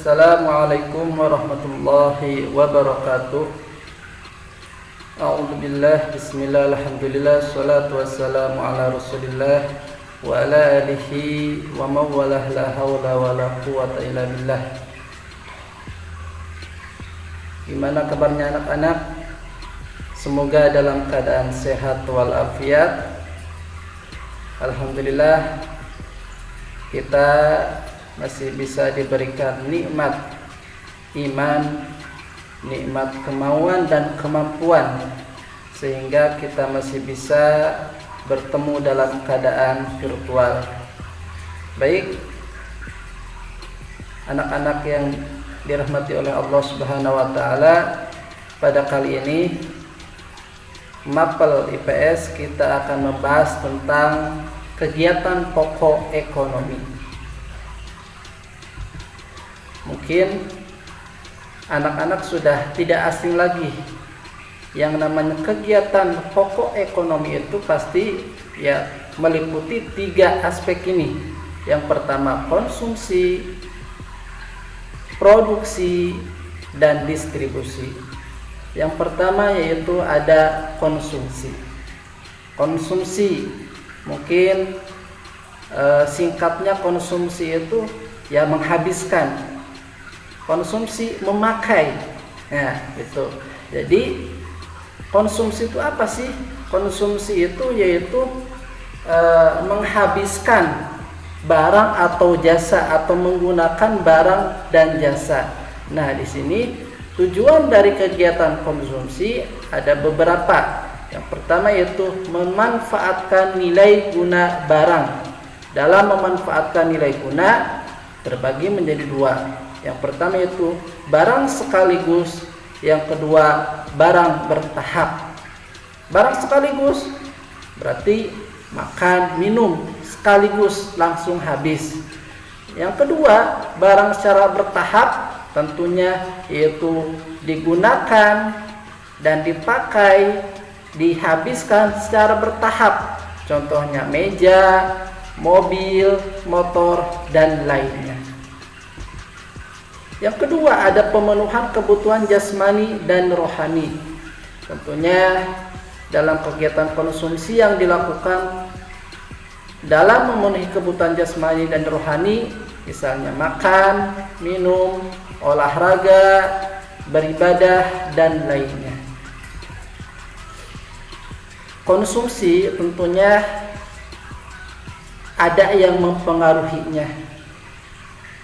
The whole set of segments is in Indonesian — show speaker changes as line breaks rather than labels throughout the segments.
Assalamualaikum warahmatullahi wabarakatuh. A'udzubillah, bismillah, alhamdulillah, salatu wassalamu ala rasulillah wa ala alihi wa mawalah, la hawla wa la quwata illa billah. Gimana kabarnya anak-anak? Semoga dalam keadaan sehat walafiat. Alhamdulillah, kita masih bisa diberikan nikmat iman, nikmat kemauan dan kemampuan, sehingga kita masih bisa bertemu dalam keadaan virtual. Baik, anak-anak yang dirahmati oleh Allah Subhanahu wa taala, pada kali ini Mapel IPS kita akan membahas tentang kegiatan pokok ekonomi. Mungkin anak-anak sudah tidak asing lagi yang namanya kegiatan pokok ekonomi itu pasti ya meliputi 3 aspek ini. Yang pertama konsumsi, produksi, dan distribusi. Yang pertama yaitu ada konsumsi. Konsumsi mungkin singkatnya konsumsi itu ya menghabiskan. Konsumsi memakai. Nah, itu. Jadi konsumsi itu apa sih? Konsumsi itu yaitu menghabiskan barang atau jasa atau menggunakan barang dan jasa. Nah, di sini tujuan dari kegiatan konsumsi ada beberapa. Yang pertama yaitu memanfaatkan nilai guna barang. Dalam memanfaatkan nilai guna terbagi menjadi 2. Yang pertama itu barang sekaligus, yang kedua barang bertahap. Barang sekaligus berarti makan, minum sekaligus langsung habis. Yang kedua, barang secara bertahap tentunya yaitu digunakan dan dipakai, dihabiskan secara bertahap. Contohnya meja, mobil, motor, dan lainnya. Yang kedua ada pemenuhan kebutuhan jasmani dan rohani. Tentunya dalam kegiatan konsumsi yang dilakukan dalam memenuhi kebutuhan jasmani dan rohani, misalnya makan, minum, olahraga, beribadah, dan lainnya. Konsumsi tentunya ada yang mempengaruhinya.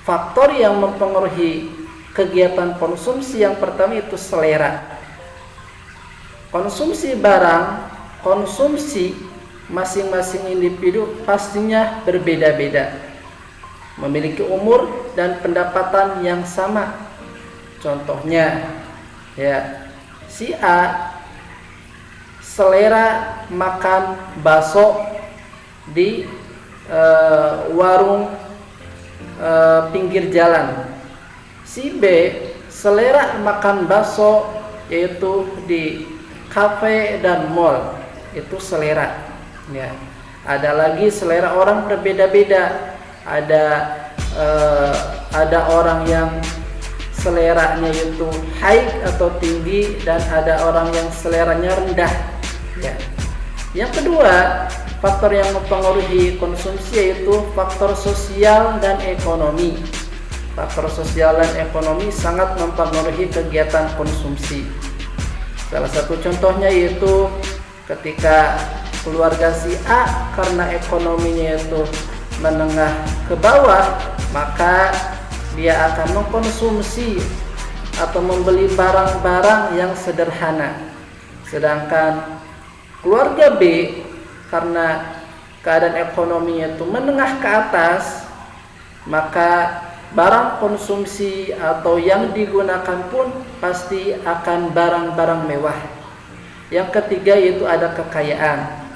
Faktor yang mempengaruhi kegiatan konsumsi yang pertama itu selera. Konsumsi barang, konsumsi masing-masing individu pastinya berbeda-beda, memiliki umur dan pendapatan yang sama. Contohnya ya, si A selera makan bakso di warung pinggir jalan. Si B selera makan bakso yaitu di kafe dan mall. Itu selera ya. Ada lagi selera orang berbeda-beda. Ada orang yang seleranya itu high atau tinggi, dan ada orang yang seleranya rendah ya. Yang kedua, faktor yang mempengaruhi konsumsi yaitu faktor sosial dan ekonomi. Faktor sosial dan ekonomi sangat mempengaruhi kegiatan konsumsi. Salah satu contohnya yaitu ketika keluarga si A karena ekonominya itu menengah ke bawah, maka dia akan mengkonsumsi atau membeli barang-barang yang sederhana. Sedangkan keluarga B karena keadaan ekonominya itu menengah ke atas, maka barang konsumsi atau yang digunakan pun pasti akan barang-barang mewah. Yang ketiga yaitu ada kekayaan.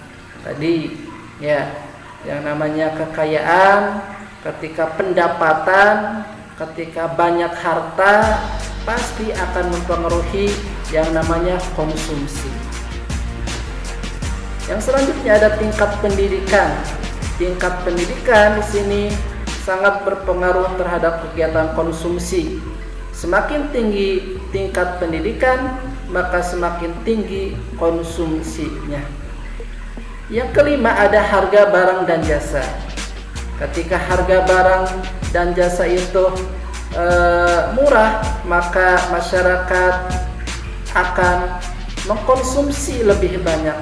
Tadi ya, yang namanya kekayaan, ketika pendapatan, ketika banyak harta, pasti akan mempengaruhi yang namanya konsumsi. Yang selanjutnya ada tingkat pendidikan. Tingkat pendidikan di sini sangat berpengaruh terhadap kegiatan konsumsi. Semakin tinggi tingkat pendidikan, maka semakin tinggi konsumsinya. Yang kelima, ada harga barang dan jasa. Ketika harga barang dan jasa itu murah, maka masyarakat akan mengkonsumsi lebih banyak.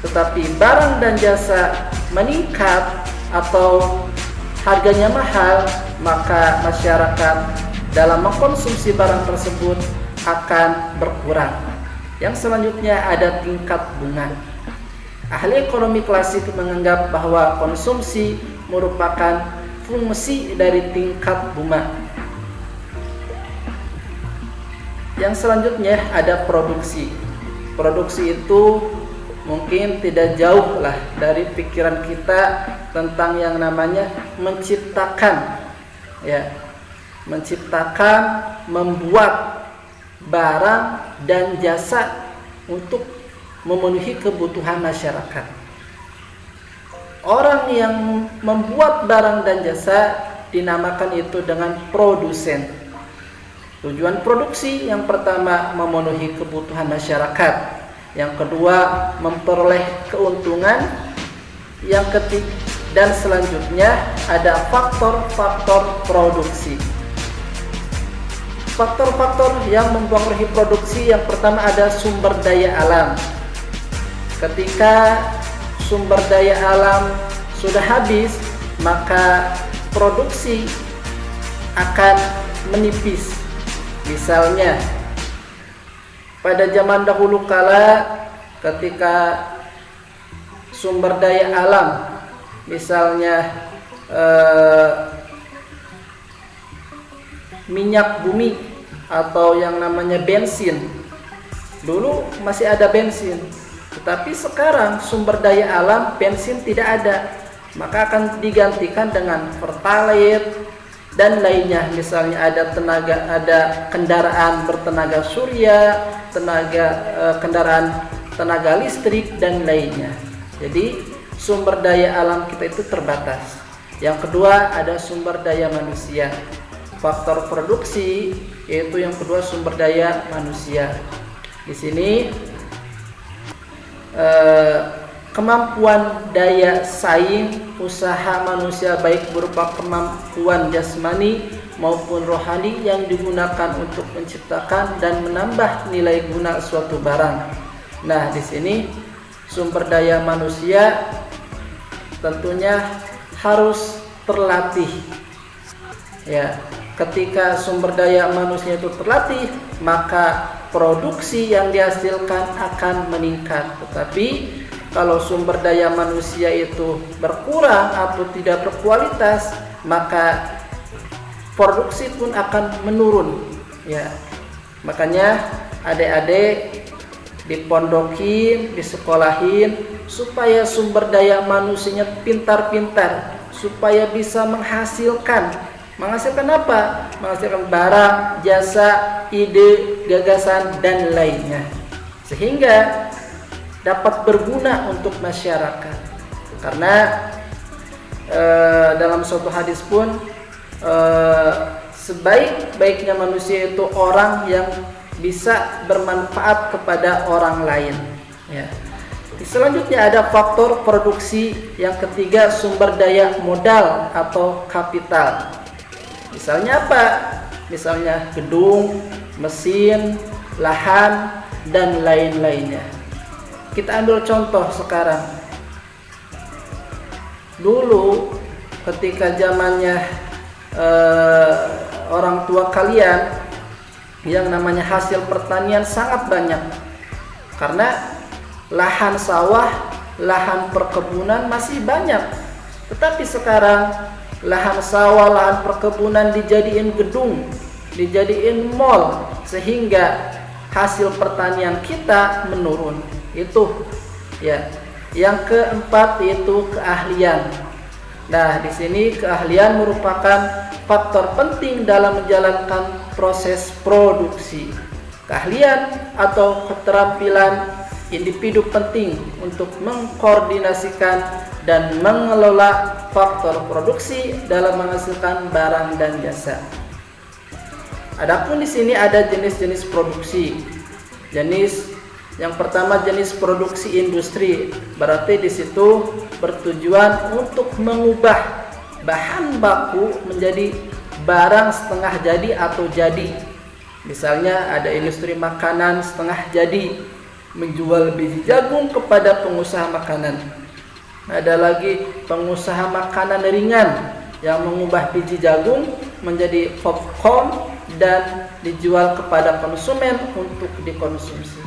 Tetapi barang dan jasa meningkat atau harganya mahal, maka masyarakat dalam mengkonsumsi barang tersebut akan berkurang. Yang selanjutnya ada tingkat bunga. Ahli ekonomi klasik menganggap bahwa konsumsi merupakan fungsi dari tingkat bunga. Yang selanjutnya ada produksi. Produksi itu mungkin tidak jauh lah dari pikiran kita tentang yang namanya menciptakan, membuat barang dan jasa untuk memenuhi kebutuhan masyarakat. Orang yang membuat barang dan jasa dinamakan itu dengan produsen. Tujuan produksi yang pertama memenuhi kebutuhan masyarakat, yang kedua memperoleh keuntungan, yang ketiga dan selanjutnya ada faktor-faktor produksi. Faktor-faktor yang mempengaruhi produksi, yang pertama ada sumber daya alam. Ketika sumber daya alam sudah habis, maka produksi akan menipis. Misalnya pada zaman dahulu kala, ketika sumber daya alam misalnya minyak bumi atau yang namanya bensin, dulu masih ada bensin, tetapi sekarang sumber daya alam bensin tidak ada, maka akan digantikan dengan pertalite dan lainnya. Misalnya ada kendaraan bertenaga surya, kendaraan tenaga listrik dan lainnya. Jadi sumber daya alam kita itu terbatas. Yang kedua ada sumber daya manusia. Faktor produksi yaitu yang kedua sumber daya manusia. Di sini kemampuan daya saing usaha manusia baik berupa kemampuan jasmani maupun rohani yang digunakan untuk menciptakan dan menambah nilai guna suatu barang. Nah, di sini sumber daya manusia tentunya harus terlatih. Ya, ketika sumber daya manusia itu terlatih, maka produksi yang dihasilkan akan meningkat. Tetapi kalau sumber daya manusia itu berkurang atau tidak berkualitas, maka produksi pun akan menurun. Ya, makanya adik-adik dipondokin, disekolahin supaya sumber daya manusianya pintar-pintar, supaya bisa menghasilkan apa? Menghasilkan barang, jasa, ide, gagasan dan lainnya, sehingga dapat berguna untuk masyarakat. Karena dalam suatu hadis pun sebaik-baiknya manusia itu orang yang bisa bermanfaat kepada orang lain. Ya. Selanjutnya ada faktor produksi. Yang ketiga sumber daya modal atau kapital. Misalnya apa? Misalnya gedung, mesin, lahan dan lain-lainnya. Kita ambil contoh sekarang. Dulu ketika zamannya orang tua kalian, yang namanya hasil pertanian sangat banyak. Karena lahan sawah, lahan perkebunan masih banyak. Tetapi sekarang lahan sawah, lahan perkebunan dijadiin gedung, dijadiin mall, sehingga hasil pertanian kita menurun. Itu ya. Yang keempat yaitu keahlian. Nah, di sini keahlian merupakan faktor penting dalam menjalankan proses produksi. Keahlian atau keterampilan individu penting untuk mengkoordinasikan dan mengelola faktor produksi dalam menghasilkan barang dan jasa. Adapun di sini ada jenis-jenis produksi. Yang pertama jenis produksi industri, berarti di situ bertujuan untuk mengubah bahan baku menjadi barang setengah jadi atau jadi. Misalnya ada industri makanan setengah jadi, menjual biji jagung kepada pengusaha makanan. Ada lagi pengusaha makanan ringan yang mengubah biji jagung menjadi popcorn dan dijual kepada konsumen untuk dikonsumsi.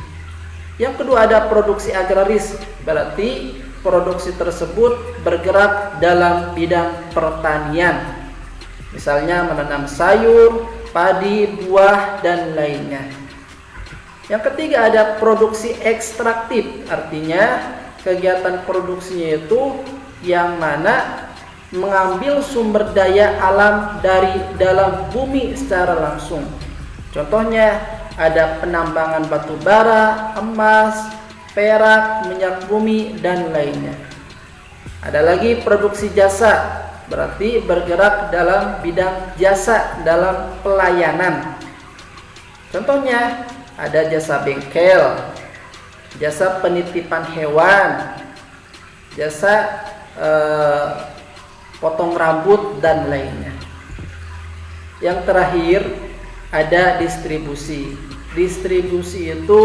Yang kedua ada produksi agraris, berarti produksi tersebut bergerak dalam bidang pertanian. Misalnya menanam sayur, padi, buah, dan lainnya. Yang ketiga ada produksi ekstraktif, artinya kegiatan produksinya itu yang mana mengambil sumber daya alam dari dalam bumi secara langsung. Contohnya ada penambangan batu bara, emas, perak, minyak bumi, dan lainnya. Ada lagi produksi jasa, berarti bergerak dalam bidang jasa dalam pelayanan. Contohnya ada jasa bengkel, jasa penitipan hewan, jasa potong rambut, dan lainnya. Yang terakhir ada distribusi. Distribusi itu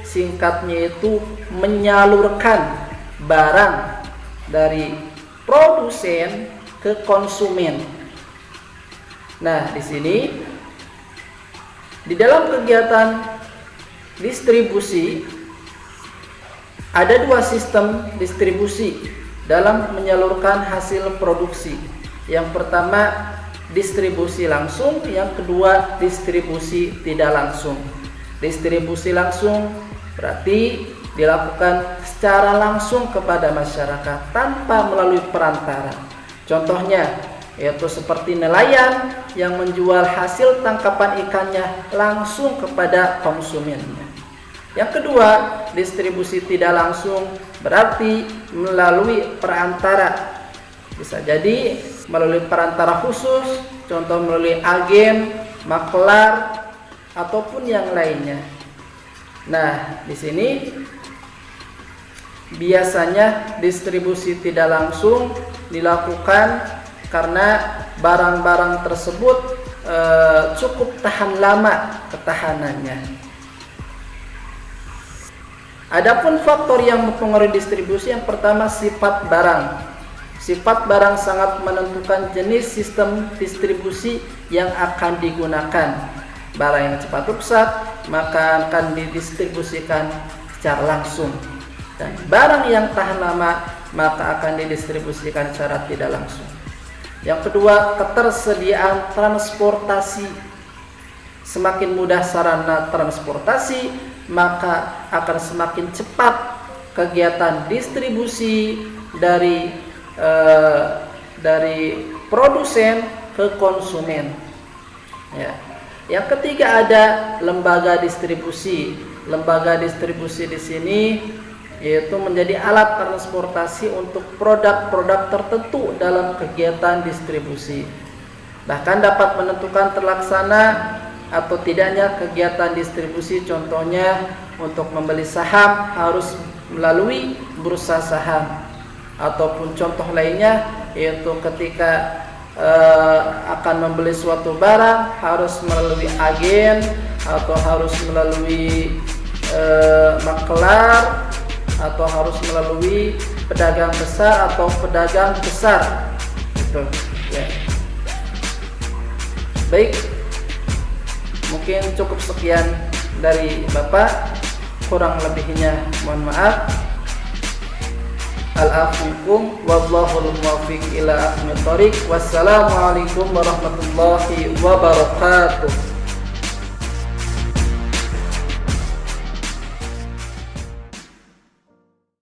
singkatnya itu menyalurkan barang dari produsen ke konsumen. Nah, di sini di dalam kegiatan distribusi ada dua sistem distribusi dalam menyalurkan hasil produksi. Yang pertama distribusi langsung, yang kedua distribusi tidak langsung. Distribusi langsung berarti dilakukan secara langsung kepada masyarakat tanpa melalui perantara. Contohnya yaitu seperti nelayan yang menjual hasil tangkapan ikannya langsung kepada konsumennya. Yang kedua, distribusi tidak langsung berarti melalui perantara. Bisa jadi melalui perantara khusus, contoh melalui agen, maklar, ataupun yang lainnya. Nah, di sini biasanya distribusi tidak langsung dilakukan karena barang-barang tersebut cukup tahan lama ketahanannya. Adapun faktor yang mempengaruhi distribusi, yang pertama sifat barang. Sifat barang sangat menentukan jenis sistem distribusi yang akan digunakan. Barang yang cepat rusak maka akan didistribusikan secara langsung, dan barang yang tahan lama maka akan didistribusikan secara tidak langsung. Yang kedua, ketersediaan transportasi. Semakin mudah sarana transportasi, maka akan semakin cepat kegiatan distribusi dari produsen ke konsumen. Ya. Yang ketiga ada lembaga distribusi. Lembaga distribusi di sini yaitu menjadi alat transportasi untuk produk-produk tertentu dalam kegiatan distribusi. Bahkan dapat menentukan terlaksana atau tidaknya kegiatan distribusi. Contohnya untuk membeli saham harus melalui bursa saham, ataupun contoh lainnya yaitu ketika akan membeli suatu barang harus melalui agen atau harus melalui maklar atau harus melalui pedagang besar atau pedagang besar gitu ya. Baik, mungkin cukup sekian dari Bapak, kurang lebihnya mohon maaf. Al-afukum wallahul muwaffiq ila aqwamit thoriq. Wassalamualaikum warahmatullahi wabarakatuh.